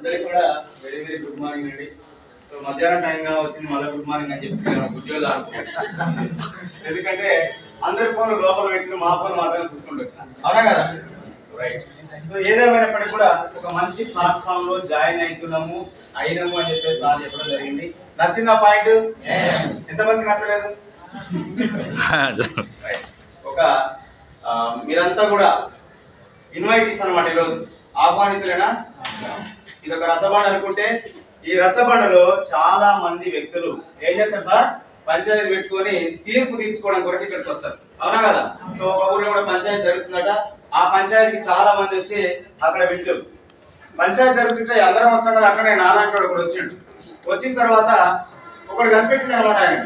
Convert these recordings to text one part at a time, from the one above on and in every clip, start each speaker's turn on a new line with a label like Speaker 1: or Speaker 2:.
Speaker 1: అందరికి కూడా very very good morning అండి. సో మధ్యాహ్నం టైంగా వచ్చింది మళ్ళీ గుడ్ మార్నింగ్ అని చెప్పి నేను ఉద్యోగాలు ఆడుతున్నాను. ఎందుకంటే అందరి ఫోన్ లోపల పెట్టిన మా ఫోన్ మాత్రమే చూసుకుంటూ వచ్చాను, అవునా కదా? రైట్. సో ఏదేమైనప్పటికీ కూడా ఒక మంచి ప్లాట్ఫామ్ లో జాయిన్ అయినాము అని చెప్పేసి సార్ చెప్పడం జరిగింది. నచ్చిందా పాయింట్? ఎంతమందికి నచ్చలేదు? ఒక మీరంతా కూడా ఇన్వైటీస్ అన్నమాట, ఈరోజు ఆహ్వానితులేనా? ఇది ఒక రచ్చబండ అనుకుంటే ఈ రచ్చబండలో చాలా మంది వ్యక్తులు ఏం చేస్తారు సార్? పంచాయతీ పెట్టుకొని తీర్పు తీర్చుకోవడం కొరకు ఇక్కడికి వస్తారు, అవునా కదా? సో ఒక ఊరిలో కూడా పంచాయతీ జరుగుతుందట. ఆ పంచాయతీకి చాలా మంది వచ్చి అక్కడ వింటారు. పంచాయతీ జరుగుతుంటే అందరం వస్తాం కదా, అక్కడే నారాయణ కూడా వచ్చిండు. వచ్చిన తర్వాత ఒకడు కనిపెట్టింది అనమాట ఆయన.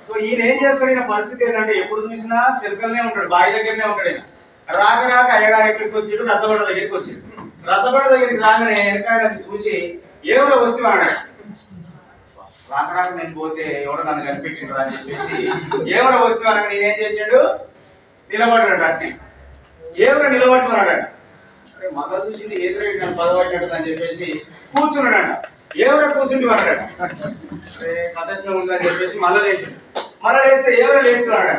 Speaker 1: సో ఈయన ఏం చేస్తాడు? ఈయన పరిస్థితి ఏంటంటే ఎప్పుడు చూసినా చెరుకల్నే ఉంటాడు, బావి దగ్గరనే ఉంటాడు. ఈయన రాక రాక అయ్యగారు ఎక్కడికి వచ్చిండు? రచ్చబండ దగ్గరికి వచ్చిండు. రచ్చబండ దగ్గరికి రాగానే వెనకాయ చూసి ఏమైనా వస్తువు అన్నాడు. రాక రాక నేను పోతే ఎవడో నన్ను కనిపెట్టిండు అని చెప్పేసి ఏమైనా వస్తువు అనగా నేనేం చేసాడు? నిలబడ్డాడు. అట్నే ఏమైనా నిలబట్టు అన్నాడు. అరే మగ చూసింది ఏదో నన్ను పదవట్టినట్టు అని చెప్పేసి కూర్చున్నాడంట. ఏమైనా కూర్చుంటే అన్నాడు. అరే కథలో ఉందని చెప్పేసి మళ్ళీ లేచాడు. మళ్ళీ లేస్తే ఏమైనా లేస్తున్నాడు.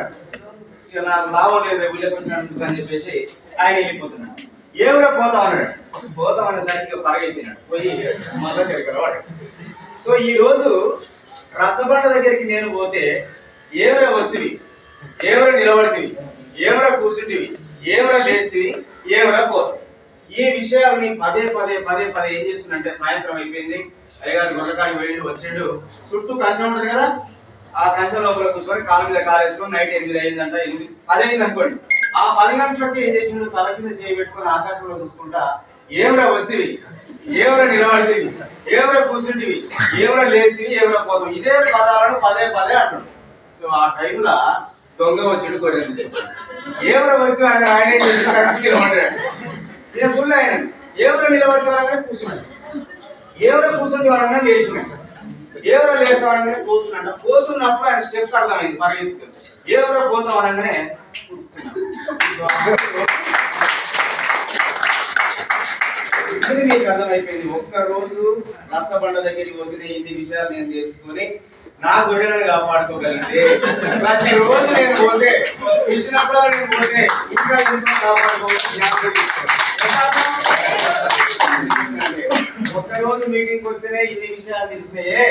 Speaker 1: ఇక నాకు లాభం లేదు వీళ్ళకి వచ్చినట్టు అని చెప్పేసి ఆయన వెళ్ళిపోతున్నాడు. ఏమైనా పోతాం అన్నాడు. పోతాం అనేసరికి పరగెత్తినాడు, పోయి మళ్ళీ చెరకలవాడు. సో ఈ రోజు రచ్చబండ దగ్గరికి నేను పోతే ఏమైనా వస్తువి, ఏమైనా నిలబడితివి, ఏమైనా కూర్చుంటివి, ఏమైనా లేస్తివి, ఏమైనా పోతావు. ఈ విషయాల్ని పదే పదే పదే పదే ఏం చేస్తుందంటే సాయంత్రం అయిపోయింది, అయ్యగారు గొర్రెకాడికి వెళ్ళి వచ్చిండు. చుట్టూ కంచెం ఉంటుంది కదా, ఆ కంచెం లోపల కూర్చొని కాలు మీద కాలు వేసుకొని నైట్ 8 అయిందంట, 8 10 అయింది అనుకోండి. ఆ 10 గంటలకి ఏం చేసిండు? తల కింద చేయి పెట్టుకొని ఆకాశంలో చూసుకుంటా ఏమైనా వస్తువి, ఏమైనా నిలబడితివి, ఏమైనా కూర్చుంటివి, ఏమైనా లేస్తివి, ఏమైనా పోతావు. ఇదే పదాలను పదే పదే అంటాడు. సో ఆ టైంలో దొంగ వచ్చాడు, గొర్రెలు చెప్పాడు. ఏమైనా వస్తువు అంటే ఆయన ఏం చేసి నిలబడ్డాడు. నేను ఫుల్ ఆయన ఏమైనా నిలబడితే కూర్చున్నాడు, ఏమైనా కూర్చుంటే అనగానే లేచినాడు, ఏమైనా లేస్తాం అనగానే కూర్చున్నాడు. పోతున్నప్పుడు ఆయన స్టెప్స్ అర్థమైంది, పరిగెత్తుతుంది. ఏమైనా పోతాం అనగానే ఇది మీకు అర్థమైపోయింది. ఒక్కరోజు రచ్చబండ దగ్గరికి పోతే ఇన్ని విషయాలు నేను తెలుసుకొని నా గొర్రెలను కాపాడుకోగలిగితే ప్రతిరోజు నేను పోతే ఇచ్చినప్పుడు నేను పోతే ఇంకా ఒక్కరోజు మీటింగ్ వస్తేనే ఇన్ని విషయాలు తెలిసినాయే,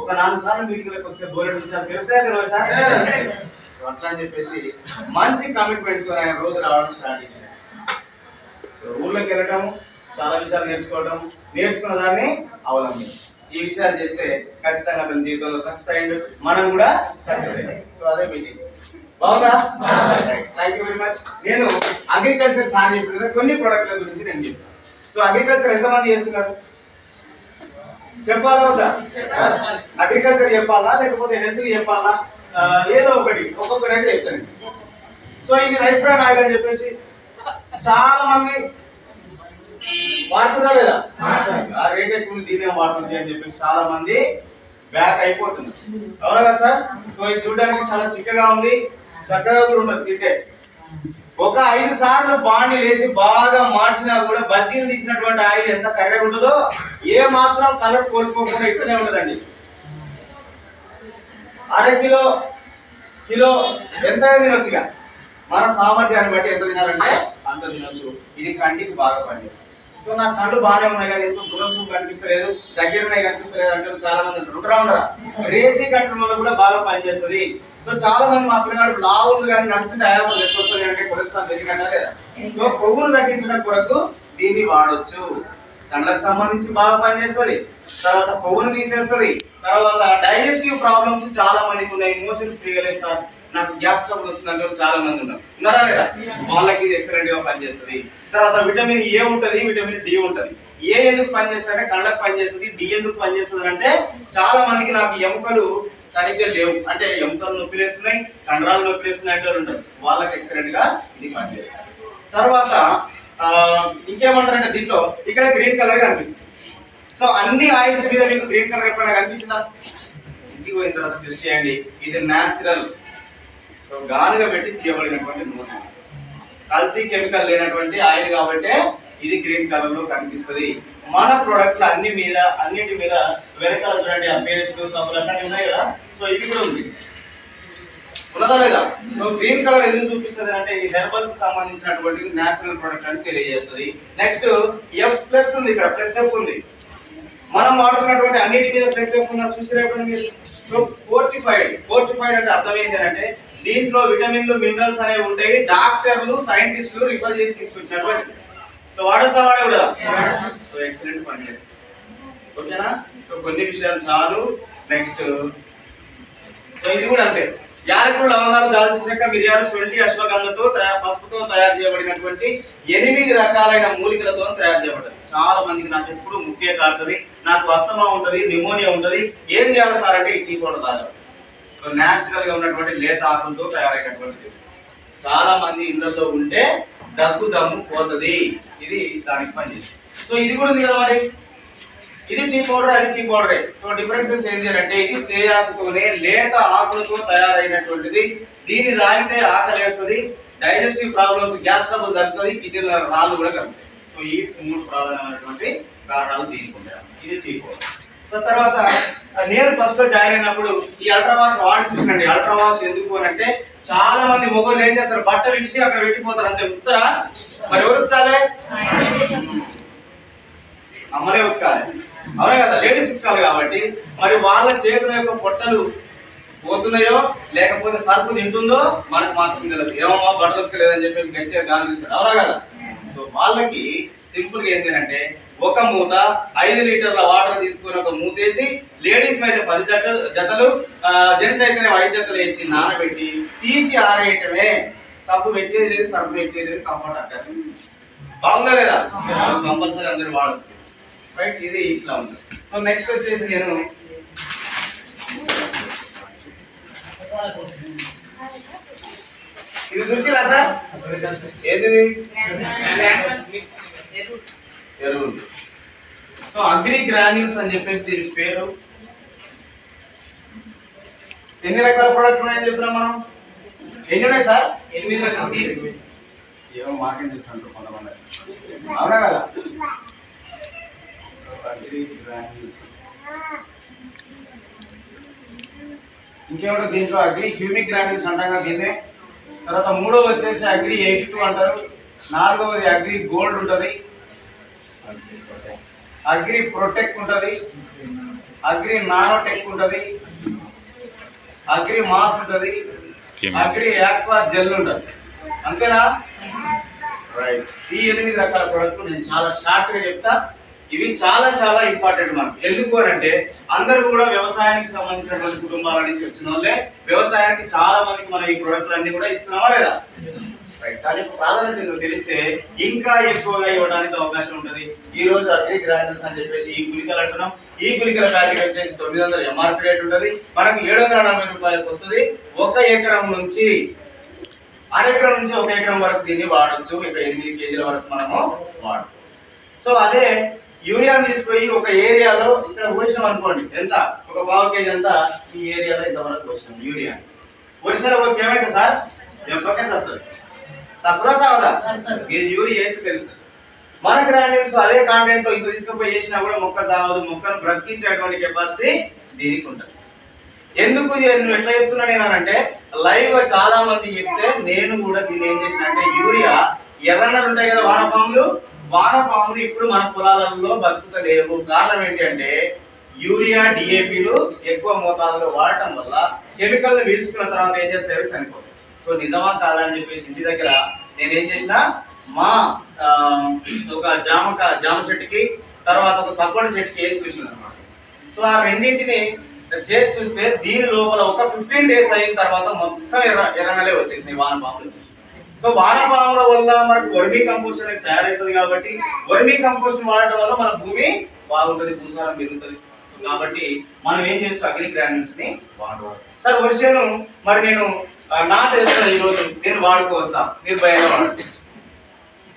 Speaker 1: ఒక 4 సార్లు మీటింగ్లకు వస్తే బోలెడు విషయాలు తెలియదు సార్. అట్లా అని చెప్పేసి మంచి కమిట్మెంట్ తో ఆయన రోజు రావడం స్టార్ట్ చేశారు. ఊళ్ళోకి వెళ్ళటం, చాలా విషయాలు నేర్చుకున్న దాన్ని అవలంబించాం. ఈ విషయాలు చేస్తే ఖచ్చితంగా అతని జీవితంలో సక్సెస్ అయ్యిండు, మనం కూడా సక్సెస్ అయ్యాం. సో అదే మీటింగ్ బాగుందా? Thank you very much. నేను అగ్రికల్చర్ సార్ చెప్పిన కొన్ని ప్రొడక్ట్ల గురించి నేను చెప్పాను. సో అగ్రికల్చర్ ఎంతమంది చేస్తున్నారు చెప్పాలా వద్దా? అగ్రికల్చర్ చెప్పాలా లేకపోతే హెల్త్ చెప్పాలా? ఏదో ఒకటి, ఒక్కొక్కటి అయితే చెప్తాను. సో ఇది రైస్ బ్రాన్ ఆయిల్ అని చెప్పేసి చాలా మంది వాడుతున్నారు లేదా? ఆ రేట్ ఎక్కువ దీనే వాడుతుంది అని చెప్పేసి చాలా మంది బ్యాక్ అయిపోతున్నారు, అవునా కదా సార్? సో ఇది చూడడానికి చాలా చిక్కగా ఉంది, చక్కగా కూడా ఉండదు తింటే. ఒక 5 సార్లు బాండి లేచి బాగా మార్చినా కూడా బజ్జీలు తీసినటువంటి ఆయిల్ ఎంత కర్రెగా ఉంటుందో ఏ మాత్రం కలర్ కోల్పోకుండా ఇక్కడే ఉంటుందండి. అరకిలో కిలో ఎంత తినొచ్చుగా, మన సామర్థ్యాన్ని బట్టి ఎంత తినాలంటే అంత తినొచ్చు. ఇది కంటికి బాగా పనిచేస్తుంది. సో నా కళ్ళు బాగానే ఉన్నాయి కానీ ఎంతో దూరం కనిపిస్తలేదు, దగ్గర కనిపిస్తలేదు అంటే చాలా మంది ఉంటారు. రేజీ కట్టడం వల్ల కూడా బాగా పనిచేస్తుంది. సో చాలా మంది మా పిల్లగాడు లావు ఉంది కానీ నడుస్తుంటే ఆయాసం ఎక్కువ వస్తుంది అంటే కొలెస్ట్రాల్ పెరిగినట్ట లేదా? సో కొవ్వును తగ్గించడం కొరకు దీన్ని వాడొచ్చు. కళ్ళకు సంబంధించి బాగా పనిచేస్తుంది, తర్వాత కొవ్వును తీసేస్తుంది, తర్వాత డైజెస్టివ్ ప్రాబ్లమ్స్ చాలా మందికి ఉన్నాయి. మోషన్ ఫ్రీగా లేదు సార్, నాకు గ్యాస్ ట్రబుల్ వస్తుందంటే చాలా మంది ఉన్నారా లేదా? వాళ్ళకి ఇది ఎక్సలెంట్ గా పనిచేస్తుంది. తర్వాత విటమిన్ ఏ ఉంటుంది, విటమిన్ డి ఉంటుంది. ఏ ఎందుకు పనిచేస్తుంది అంటే కళ్ళకు పనిచేస్తుంది. డి ఎందుకు పనిచేస్తుంది అంటే చాలా మందికి నాకు ఎముకలు సరిగ్గా లేవు అంటే ఎముకలు నొప్పిలేస్తున్నాయి, కండరాలు నొప్పిలేస్తున్నాయి అంటే ఉంటారు, వాళ్ళకి ఎక్సలెంట్ గా ఇది పనిచేస్తుంది. తర్వాత ఇంకేమంటారంటే దీంట్లో ఇక్కడ గ్రీన్ కలర్ కనిపిస్తుంది. సో అన్ని ఆయిల్స్ మీద మీకు గ్రీన్ కలర్ ఎప్పుడైనా కనిపించిందా? ఇంటికి పోయిన తర్వాత టెస్ట్ చేయండి. ఇది న్యాచురల్, సో గానుగా పెట్టి తీయబడినటువంటి నూనె, కల్తీ కెమికల్ లేనటువంటి ఆయిల్ కాబట్టి ఇది గ్రీన్ కలర్ లో కనిపిస్తుంది. మన ప్రొడక్ట్లు అన్నిటి మీద వెనకాల చూడండి ఆ పేస్ట్ సబ్బులు అట్లాంటివి ఉన్నాయి కదా. సో ఇది కూడా ఉంది, ఉన్నదా లేదా? సో గ్రీన్ కలర్ ఎందుకు చూపిస్తుంది అంటే ఇది హెర్బల్ కి సంబంధించినటువంటి న్యాచురల్ ప్రొడక్ట్ అని తెలియజేస్తుంది. నెక్స్ట్ F+ ఉంది, ఇక్కడ +F ఉంది. మనం వాడుతున్నటువంటి అన్నిటి మీద +F ఉన్నది చూసినప్పుడు మీరు. సో ఫోర్టిఫైడ్ అంటే అర్థం ఏంటి అంటే దీంట్లో విటమిన్లు మినరల్స్ అనేవి ఉంటాయి. డాక్టర్లు సైంటిస్టులు రిఫర్ చేసి తీసుకొచ్చినటువంటి. సో వాడచ్చా వాడకూడదా? సో ఎక్సలెంట్ పని చేస్తుంది. ఓకేనా? సో కొన్ని విషయాలు చాలు. నెక్స్ట్ సో ఇది కూడా అంతే. యాలకులు, లవంగాలు, దాల్చిన చెక్క, మిరియాలు, శొంఠి, అశ్వగంధతో పసుపుతో తయారు చేయబడినటువంటి 8 రకాలైన మూలికలతో తయారు చేయబడ్డది. చాలా మందికి నాకు ఎప్పుడు ముఖ్య కాడుతుంది, నాకు అస్తమా ఉంటుంది, నిమోనియా ఉంటుంది, ఏం చేయాలి సార్ అంటే ఈ టీ పౌడర్ తాగాలి. సో న్యాచురల్ గా ఉన్నటువంటి లేత ఆకులతో తయారైనటువంటిది. చాలా మంది ఇళ్లలో ఉంటే దగ్గు దమ్ము పోతుంది, ఇది దానికి పనిచేస్తుంది. సో ఇది కూడా ఉంది కదా మరి, ఇది టీ పౌడర్, అది టీ పౌడరే. సో డిఫరెన్సెస్ ఏంటి అంటే ఇది తేయాకుతోనే లేత ఆకులతో తయారైనటువంటిది. దీన్ని తాగితే ఆకలేస్తుంది, డైజెస్టివ్ ప్రాబ్లమ్స్, గ్యాస్ ట్రబుల్ తగ్గుతుంది, కిడ్నీల రాళ్ళు కూడా కలుగుతాయి. సో ఈ 3 ప్రధానమైనటువంటి కారణాలు దీనికి ఉంటాయి. ఇది టీ పౌడర్. సో తర్వాత నేను ఫస్ట్ జాయిన్ అయినప్పుడు ఈ అల్ట్రా వాష్ వాడి చూసినండి. అల్ట్రా వాష్ ఎందుకు అని అంటే చాలా మంది మొగోళ్ళు ఏం చేస్తారు, బట్టలు ఇచ్చి అక్కడ పెట్టిపోతారు, అంతే. ఉత్తారా? మరి ఎవరు ఉతకాలి? అమ్మలే ఉతకాలి, అవునా కదా? లేడీస్ ఉతకాలి. కాబట్టి మరి వాళ్ళ చేతుల యొక్క పొట్టలు పోతున్నాయో లేకపోతే సరుకు తింటుందో మనకు మాత్రం తెలియదు. ఏమమ్మా బట్టలు ఉతకలేదని చెప్పేసి గట్టిగా గాలిస్తారు, అవునా కదా? సో వాళ్ళకి సింపుల్ గా ఏంటంటే ఒక మూత 5 లీటర్ల వాటర్ తీసుకుని ఒక మూత వేసి, లేడీస్ మీద 10 జతలు, జెంట్స్ అయితేనే 5 జతలు వేసి నానబెట్టి తీసి ఆరేయటమే. సబ్బు పెట్టేది లేదు, సరుకు పెట్టేది లేదు, కంఫర్ట్ అక్కడ. బాగుందా లేదా? కంపల్సరీ అందరూ వాడచ్చు, రైట్? ఇది ఇట్లా ఉంది. సో నెక్స్ట్ వచ్చేసి నేను ఇది చూసిరా సార్, ఏంటిది? ఎరువులు. సో అగ్రి గ్రాన్యూల్స్ అని చెప్పేసి దీని పేరు. ఎన్ని రకాల ప్రొడక్ట్స్ ఉన్నాయని చెప్పినాం మనం? ఎన్ని ఉన్నాయి సార్? 8 రకాలు. ఏమో మాకేం తెలుసు అంటారు కొంతమంది, అవునా కదా? అగ్రి గ్రాన్యూల్స్ ఇంకేమిటో దీంట్లో అగ్రి హ్యూమిక్ గ్రాన్యూల్స్ అంటాం కదా దీన్నే. తర్వాత 3వది వచ్చేసి అగ్రి 82 అంటారు. 4వది అగ్రి గోల్డ్ ఉంటుంది, అగ్రి ప్రొటెక్ట్ ఉంటుంది, అగ్రి నానోటెక్ ఉంటుంది, అగ్రి మాస్ ఉంటుంది, అగ్రి యాక్వా జెల్ ఉంటుంది. అంతేనా? రైట్. ఈ 8 రకాల ప్రొడక్ట్లు నేను చాలా షార్ట్ గా చెప్తా. ఇవి చాలా చాలా ఇంపార్టెంట్ మనకు. ఎందుకు అని అంటే అందరూ కూడా వ్యవసాయానికి సంబంధించినటువంటి కుటుంబాల నుంచి వచ్చిన వాళ్ళే. వ్యవసాయానికి చాలా మందికి మనం ఈ ప్రొడక్ట్లు అన్ని కూడా ఇస్తున్నామా లేదా? దాని ప్రాధాన్యత తెలిస్తే ఇంకా ఎక్కువగా ఇవ్వడానికి అవకాశం ఉంటుంది. ఈ రోజు అగ్రి గ్రాన్యూల్స్ అని చెప్పేసి ఈ గుళికలు అంటున్నాం. ఈ గుళికల ప్యాకెట్ వచ్చేసి 900 ఎంఆర్పీ రేట్ ఉంటుంది, మనకి 740 రూపాయలకు వస్తుంది. 1 ఎకరం నుంచి అరెకరం నుంచి 1 ఎకరం వరకు దీన్ని వాడచ్చు. ఇక్కడ 8 కేజీల వరకు మనము వాడచ్చు. సో అదే యూరియాని తీసుకొని ఒక ఏరియాలో ఇక్కడ పోసినాం అనుకోండి, ఎంత? ఒక 1/2 కేజీ అంతా ఈ ఏరియాలో ఇంతవరకు పోసినాం యూరియా. పోసినా పోస్తే ఏమైతే సార్? జంపకే వస్తుంది. సస్తదా సావదా? మీరు యూరియా వేస్తే తెలుస్తుంది. మన గ్రాన్యూల్స్ అదే కాంటెంట్ ఇంత తీసుకుపోయి చేసినా కూడా మొక్క సావదు. మొక్కను బ్రతికించేటువంటి కెపాసిటీ దీనికి ఉంటుంది. ఎందుకు నువ్వు ఎట్లా చెప్తున్నా నేనంటే లైవ్ గా చాలా మంది చెప్తే నేను కూడా దీన్ని ఏం చేసిన అంటే యూరియా ఎర్రన్నలు ఉంటాయి కదా వానపాములు ఇప్పుడు మన పొలాలలో బతుకుతలేవు. కారణం ఏంటంటే యూరియా డిఏపీలు ఎక్కువ మోతాదులో వాడటం వల్ల కెమికల్ పీల్చుకున్న తర్వాత ఏం చేస్తారో చనిపోతాయి. సో నిజమా కాదని చెప్పేసి ఇంటి దగ్గర నేనేం చేసిన మా ఒక జామ చెట్టుకి తర్వాత ఒక సపోటా చెట్టుకి వేసి చూసిన అనమాట. సో ఆ రెండింటిని చేసి చూస్తే దీని లోపల ఒక 15 days అయిన తర్వాత మొత్తం ఎర్రనలే వచ్చేసినాయి, వానపాములు వచ్చేసినాయి. సో వానపాముల వల్ల మనకు వర్మీ కంపోస్ట్ అనేది తయారవుతుంది. కాబట్టి వర్మీ కంపోస్ట్ వాడటం వల్ల మన భూమి బాగుంటుంది, భూసారం పెరుగుతుంది. కాబట్టి మనం ఏం చేయొచ్చు, అగ్రి గ్రాన్యూల్స్ ని వాడవచ్చు. సార్ వర్షను మరి నేను నాటు వేస్తాను ఈ రోజు, నేను వాడుకోవచ్చా? నిర్భయంగా వాడుకోవచ్చు.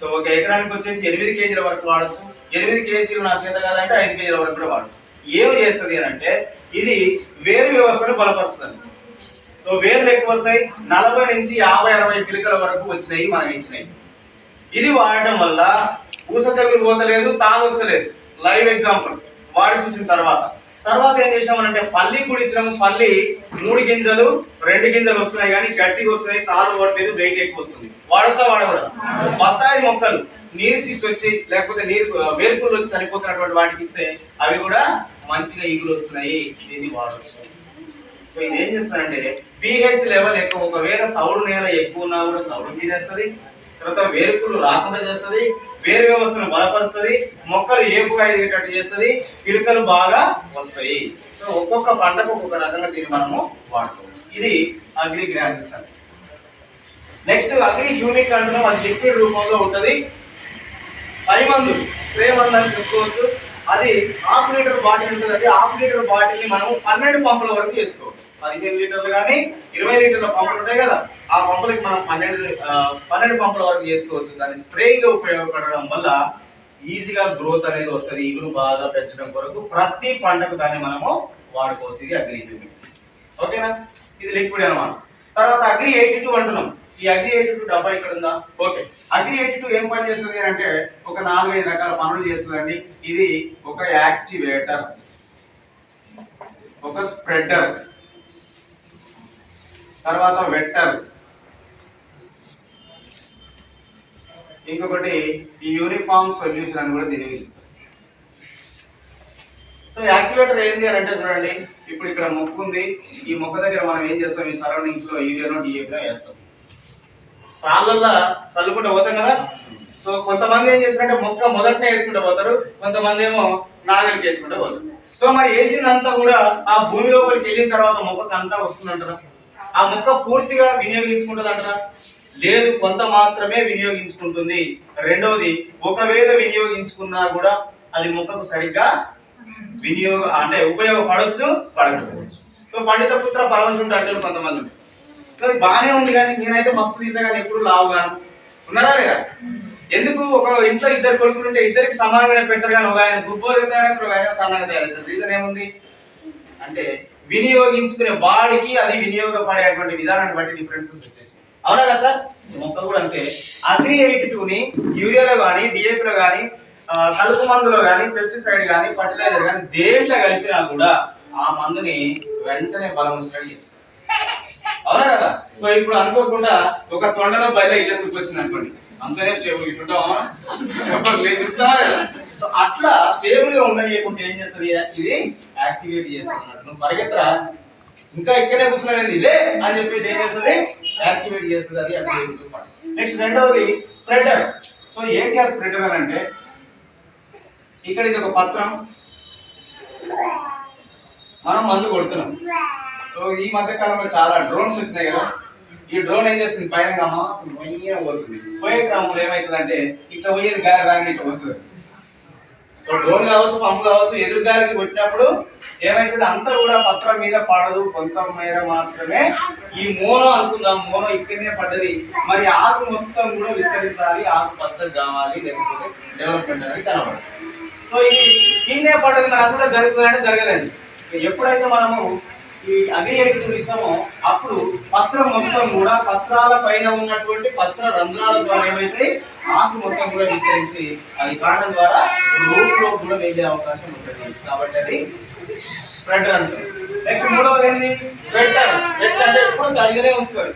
Speaker 1: సో 1 ఎకరానికి వచ్చేసి 8 కేజీల వరకు వాడచ్చు. 8 కేజీలు నా చేత కాదంటే 5 కేజీల వరకు కూడా వాడచ్చు. ఏం చేస్తుంది అని అంటే ఇది వేరు వ్యవస్థను బలపరుస్తుంది. సో వేర్లు ఎక్కువ వస్తాయి, 40 నుంచి 50-60 పిలకల వరకు వచ్చినాయి మనం ఇచ్చినాయి. ఇది వాడటం వల్ల ఊస తెగులు పోతలేదు, తాను వస్తలేదు. లైవ్ ఎగ్జాంపుల్ వాడి చూసిన తర్వాత ఏం చేసినామనంటే పల్లి కూడా ఇచ్చినాము. పల్లి 3 గింజలు 2 గింజలు వస్తున్నాయి కానీ గట్టిగా వస్తున్నాయి, తాలు పడలేదు, వెయిట్ ఎక్కువ వస్తుంది. వాడచ్చా వాడకూడదు? బత్తాయి మొక్కలు నీరు సిక్స్ వచ్చి లేకపోతే నీరు వేర్పులు వచ్చి చనిపోతున్నటువంటి వాటికి ఇస్తే అవి కూడా మంచిగా ఈగులు వస్తున్నాయి, దీన్ని వాడవచ్చు. సో ఇది ఏం చేస్తారంటే pH లెవెల్ ఎక్కువ, ఒకవేళ సౌడు నేల ఎక్కువ ఉన్నా కూడా సౌడు తినేస్తుంది, తర్వాత వేర్పులు రాకుండా చేస్తుంది, వేరు వ్యవస్థను బలపరుస్తుంది, మొక్కలు ఏపుగా ఎదిగేటట్టు చేస్తుంది, పిలకలు బాగా వస్తాయి. సో ఒక్కొక్క పంటకు ఒక్కొక్క రకంగా దీన్ని మనము వాడుకోవచ్చు. ఇది అగ్రి గ్రాన్యూల్స్ అంటే. నెక్స్ట్ అగ్రి హ్యూమిక్ అంటున్నాం, అది లిక్విడ్ రూపంలో ఉంటుంది. పై మందు స్ప్రే మందు అని చెప్పుకోవచ్చు. అది 1/2 లీటర్ బాటిల్ ఉంటుంది. అది 1/2 లీటర్ బాటిల్ ని మనం 12 పంపుల వరకు చేసుకోవచ్చు. 15 లీటర్లు కానీ 20 లీటర్ల పంపులు ఉంటాయి కదా, ఆ పంపులకి మనం 12 పంపుల వరకు చేసుకోవచ్చు. దాన్ని స్ప్రేగా ఉపయోగపడడం వల్ల ఈజీగా గ్రోత్ అనేది వస్తుంది, ఇగురు బాగా పెంచడం కొరకు ప్రతి పంటకు దాన్ని మనము వాడుకోవచ్చు. ఇది అగ్రి హ్యూమిక్. ఓకేనా, ఇది లిక్విడ్ అన్నమాట. తర్వాత అగ్రి 82 అంటున్నాం. ఈ అగ్రి 82 డబ్బా ఇక్కడ ఉందా? ఓకే. అగ్రి 82 ఏం పని చేస్తుంది అంటే ఒక 4-5 రకాల పనులు చేస్తుందండి. ఇది ఒక యాక్టివేటర్, ఒక స్ప్రెడర్, తర్వాత వెట్టర్, ఇంకొకటి ఈ యూనిఫామ్ సొల్యూషన్ అని కూడా దీన్ని పిలుస్తారు. సో యాక్టివేటర్ ఏంటి అని అంటే చూడండి, ఇప్పుడు ఇక్కడ మొక్క ఉంది. ఈ మొక్క దగ్గర మనం ఏం చేస్తాం, ఈ సరౌండింగ్స్ లో యూరియానో డిఏపినో వేస్తాం, సాళ్ళల్లో చల్లుకుంటూ పోతాం కదా. సో కొంతమంది ఏం చేస్తారంటే మొక్క మొదటనే వేసుకుంటూ పోతారు, కొంతమంది ఏమో నాగలికి వేసుకుంటూ పోతారు. సో మరి వేసిందంతా కూడా ఆ భూమి లోపలికి వెళ్ళిన తర్వాత మొక్కకు అంతా వస్తుందంటారా? ఆ మొక్క పూర్తిగా వినియోగించుకుంటుంది అంటారా? లేదు, కొంత మాత్రమే వినియోగించుకుంటుంది. రెండవది, ఒకవేళ వినియోగించుకున్నా కూడా అది మొక్కకు సరిగ్గా అంటే ఉపయోగపడవచ్చు, పడకపోవచ్చు. సో పండిత పుత్ర పరమశుంఠ అంటే కొంతమంది బాగానే ఉంది కానీ నేనైతే మస్తు తింటా కానీ ఎప్పుడు లావుగాను ఉన్నారా లేదా? ఎందుకు? ఒక ఇంట్లో 2 కొడుకులు ఉంటే ఇద్దరికి సమానంగా పెట్టారు కానీ ఒక ఆయన గుబ్బోలుగా తయారవుతారు, ఒక ఆయన సన్నగా తయారవుతారు. రీజన్ ఏముంది అంటే వినియోగించుకునే బాడీకి అది వినియోగపడేటువంటి విధానాన్ని బట్టి డిఫరెన్సెస్ వచ్చేసి. అవునా కదా సార్? మొక్క కూడా అంతే. అగ్రి 82ని యూరియాలో కానీ డిఏపిలో కానీ కలుపు మందులో కానీ పెస్టిసైడ్ కానీ ఫర్టిలైజర్ కానీ దేంట్లో కలిపినా కూడా ఆ మందుని వెంటనే బలం వచ్చేటట్టు చేస్తారు. అవునా కదా? సో ఇప్పుడు అనుకోకుండా ఒక తొండలో బయట ఇళ్ళకి వచ్చింది అనుకోండి, అంతనే స్టేబుల్ ఇట్లుంటావా చెప్తావా కదా? సో అట్లా స్టేబుల్ గా ఉండనియకుంటే ఏం చేస్తుంది, ఇది యాక్టివేట్ చేస్తుంది. నువ్వు పరిగెత్తరా, ఇంకా ఇక్కడే కూర్చున్నాడు ఇదే అని చెప్పేసి ఏం చేస్తుంది, యాక్టివేట్ చేస్తుంది. అది యాక్టివేట్. నెక్స్ట్ రెండవది స్ప్రెడర్. సో ఏంటి ఆ స్ప్రెడర్ అని అంటే, ఇక్కడ ఇది ఒక పత్రం, మనం మందు కొడుతున్నాం. సో ఈ మధ్య కాలంలో చాలా డ్రోన్స్ వచ్చినాయి కదా, ఈ డ్రోన్ ఏం చేస్తుంది, పైన పోతుంది. పోయే క్రమంలో ఏమవుతుందంటే ఇట్లా పోయేది గాలి రాగా ఇట్లా పోతుంది. సో డ్రోన్ కావచ్చు, పంపు కావచ్చు, ఎదురు గాలికి కొట్టినప్పుడు ఏమవుతుంది, అంతా కూడా పత్రం మీద పడదు, కొంత మేర మాత్రమే. ఈ మోనో అనుకుందాం, మోనో ఇక్కడనే పడ్డది, మరి ఆకు మొత్తం కూడా విస్తరించాలి, ఆకు పచ్చగా కావాలి, లేకపోతే డెవలప్మెంట్ అనేది కనబడదు. సో ఇది ఇన్నే పడ్డది, మన అసలు జరుగుతుందంటే జరగదండి. ఎప్పుడైతే మనము ఈ అగ్రి 82 ఇస్తామో అప్పుడు పత్రం మొత్తం కూడా పత్రాల పైన ఉన్నటువంటి పత్ర రంధ్రాల ద్వారా ఏమైతే ఆకు మొత్తం కూడా విస్తరించి అది కాండం ద్వారా రూట్ లో కూడా వెళ్ళే అవకాశం ఉంటుంది. కాబట్టి అది స్ప్రెడర్ అంటారు. నెక్స్ట్ మూడవది ఏంటి, వెట్టర్. వెట్టర్ అంటే ఎప్పుడు తడిగానే వస్తుంది.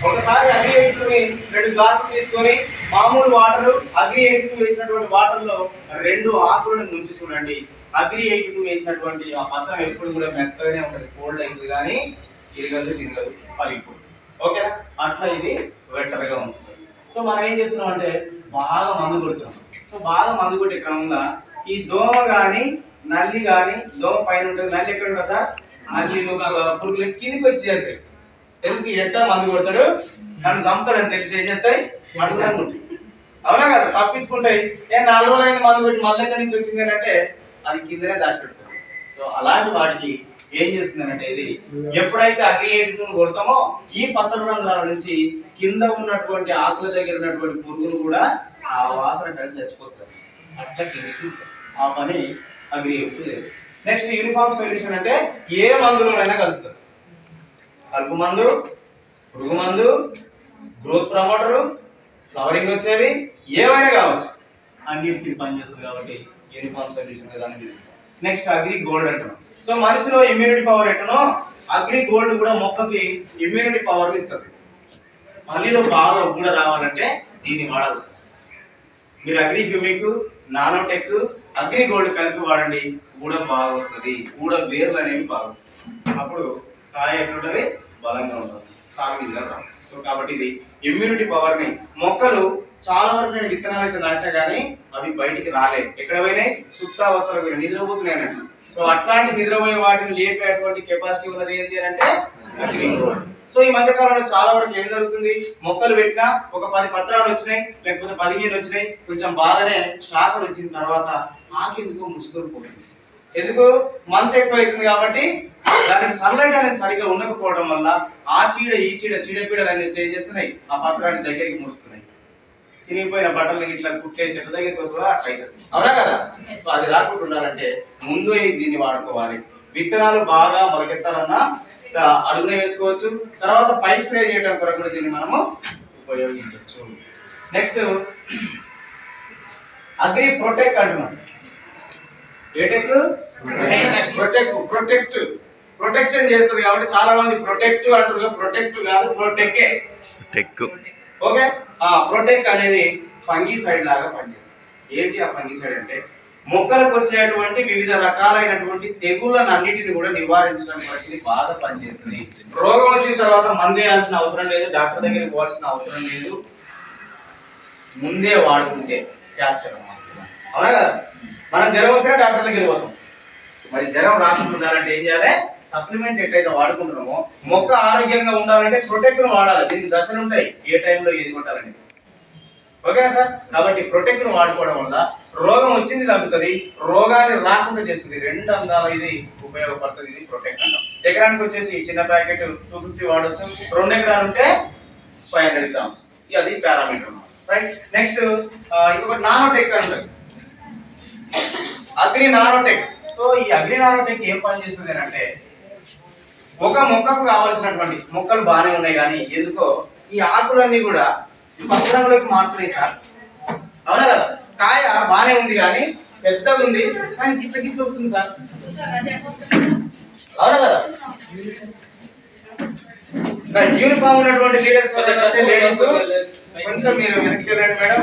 Speaker 1: ఒకసారి అగ్రి 82ని 2 గ్లాసులు తీసుకొని మామూలు వాటర్, అగ్రి 82 వేసినటువంటి వాటర్ లో 2 ఆకులను ముంచి చూడండి. అగ్రి 82 వేసినటువంటి ఆ పత్రం ఎప్పుడు కూడా మెత్తగానే ఉంటుంది, కోల్డ్ అవుతుంది కానీ ఇరగదు, తిరగదు, పలిగిపోతుంది. ఓకేనా? అట్లా ఇది వెట్టర్గా ఉంటుంది. సో మనం ఏం చేస్తున్నాం అంటే బాగా మందు కొడుతున్నాం. సో బాగా మందు కొట్టే క్రమంలో ఈ దోమ కానీ నల్లి కానీ, దోమ పైన ఉంటుంది, నల్లి ఎక్కడ ఉంటుంది సార్, నల్లి పురుగులు కిందికి వచ్చి చేరుతాయి. ఎందుకు, ఎట్టా మందు కొడతాడు, నన్ను చంపుతాడని తెలిసి ఏం చేస్తాయి, మడుగులాగా ఉంటాయి. అవునా కదా? తప్పించుకుంటాయి. 4 రోజులైన మందు పెట్టి మళ్ళీ ఎక్కడి నుంచి వచ్చింది అంటే అది కిందనే దాచిపెడుతుంది. సో అలాంటి వాటికి ఏం చేస్తుందంటే ఇది ఎప్పుడైతే అగ్రి 82ని కొడతామో ఈ పత్ర రంధ్రాల నుంచి కింద ఉన్నటువంటి ఆకుల దగ్గర ఉన్నటువంటి పురుగులు కూడా ఆ వాసన కలిసి చచ్చిపోతారు. అట్లా కిందకి తీసుకొస్తారు. ఆ పని అగ్రి 82 చేస్తుంది. నెక్స్ట్ యూనిఫామ్ సొల్యూషన్ అంటే ఏ మందులోనైనా కలుస్తారు. కలుపు మందు, పురుగు మందు, గ్రోత్ ప్రమోటరు, ఫ్లవరింగ్ వచ్చేవి ఏవైనా కావచ్చు. అన్నిటికీ పనిచేస్తుంది కాబట్టి యూనిఫామ్ సొల్యూషన్ దాన్ని పిలుస్తాం. నెక్స్ట్ అగ్రి గోల్డ్ అంటాం. సో మనిషిలో ఇమ్యూనిటీ పవర్ ఎట్టనో అగ్రి గోల్డ్ కూడా మొక్కకి ఇమ్యూనిటీ పవర్ ఇస్తుంది. పనిలో బాగా కూడా రావాలంటే దీన్ని వాడాల్సి. మీరు agri humic, nanotech, agri gold కలిపి వాడండి, కూడా బాగా వస్తుంది. కూడా వేర్లు అనేవి బాగా వస్తాయి. అప్పుడు కాయ ఎట్లుంటుంది, బలంగా ఉంటుంది, సాగుగా సాగు. సో కాబట్టి ఇది ఇమ్యూనిటీ పవర్ని మొక్కలు చాలా వరకు నేను విత్తనాలు అయితే నాటా కానీ అవి బయటికి రాలేదు. ఎక్కడ పోయినాయి, సుప్తావస్థలో పోయినాయి, నిద్రపోతున్నాయి అన్నట్టు. సో అట్లాంటి నిద్రపోయే వాటిని లేపేటువంటి కెపాసిటీ ఉన్నది ఏంటి అంటే అగ్రి గోల్డ్. సో ఈ మధ్య కాలంలో చాలా వరకు ఏం జరుగుతుంది, మొక్కలు పెట్టినా ఒక 10 పత్రాలు వచ్చినాయి, లేకపోతే 15 వచ్చినాయి, కొంచెం బాగానే శాఖలు వచ్చిన తర్వాత ఆకెందుకో ముసుగులు పోతుంది. ఎందుకు, మంచు ఎక్కువ అవుతుంది కాబట్టి దానికి సన్లైట్ అనేది సరిగ్గా ఉండకపోవడం వల్ల ఆ చీడ ఈ చీడపీడలు అనేది చేంజ్ చేస్తున్నాయి, ఆ పత్రాన్ని దగ్గరికి మూస్తున్నాయి. చినిగిపోయిన బట్టలు ఇట్లా కుట్టేసి ఎట్ల దగ్గరికి వస్తుందో అట్లా అవుతుంది, అవునా కదా. సో అది రాకుండా ఉండాలంటే ముందు దీన్ని వాడుకోవాలి. విత్తనాలు బాగా మొలకెత్తాలన్నా అడుగునే వేసుకోవచ్చు. తర్వాత పై స్ప్రే చేయడం కొరకు కూడా దీన్ని మనము ఉపయోగించవచ్చు. నెక్స్ట్ అగ్రి ప్రొటెక్ట్ అంటున్నాం. ఏటెక్ ప్రొటెక్షన్ చేస్తుంది కాబట్టి చాలా మంది ప్రొటెక్ట్ అంటారు, ప్రొటెక్ట్ కాదు ప్రొటెక్ట్. ఓకే, ప్రొటెక్ట్ అనేది ఫంగిసైడ్ లాగా పనిచేస్తుంది. ఏంటి ఆ ఫంగిసైడ్ అంటే మొక్కలకు వచ్చేటువంటి వివిధ రకాలైనటువంటి తెగుళ్ళను అన్నిటిని కూడా నివారించడం కొరకు బాగా పనిచేస్తుంది. రోగం వచ్చిన తర్వాత మందేయాల్సిన అవసరం లేదు, డాక్టర్ దగ్గరికి పోవాల్సిన అవసరం లేదు, ముందే వాడుకుంటే క్యాప్చర్. అవునా కదా. మనం జ్వరం వస్తే డాక్టర్ దగ్గరికి పోతాం, మరి జ్వరం రాకుండా ఉండాలంటే ఏం చేయాలి, సప్లిమెంట్ ఎట్లయితే వాడుకుంటున్నామో మొక్క ఆరోగ్యంగా ఉండాలంటే ప్రొటెక్ట్ వాడాలి. దీనికి దశలు ఉంటాయి, ఏ టైంలో ఏది కొట్టాలని. ఓకేనా సార్. కాబట్టి ప్రొటెక్ట్ వాడుకోవడం వల్ల రోగం వచ్చింది తగ్గుతుంది, రోగాన్ని రాకుండా చేస్తుంది. 2 అందాల ఇది ఉపయోగపడుతుంది. ఇది ప్రొటెక్ట్ అంటాం. ఎకరానికి వచ్చేసి చిన్న ప్యాకెట్ 250 వాడచ్చు, 2 ఎకరాలు ఉంటే 500 గ్రామ్స్. అది పారామీటర్. రైట్. నెక్స్ట్ ఇంకొకటి నానోటెక్ అంటారు, అగ్రి నానోటెక్. సో ఈ అగ్రి నానోటెక్ ఏం పని చేస్తుంది అంటే ఒక మొక్కకు కావాల్సినటువంటి మొక్కలు బాగానే ఉన్నాయి కానీ ఎందుకో ఈ ఆకులన్నీ కూడా పసుపు రంగులోకి మారుతున్నాయి సార్. అవునా కదా. కాయ బాగానే ఉంది కానీ పెద్దగా ఉంది కానీ గిట్ల వస్తుంది సార్. అవునా కదా. యూనిఫామ్ ఉన్నటువంటి లీడర్స్ లేడీస్ కొంచెం మీరు వెనక్కి వెళ్ళండి మేడం.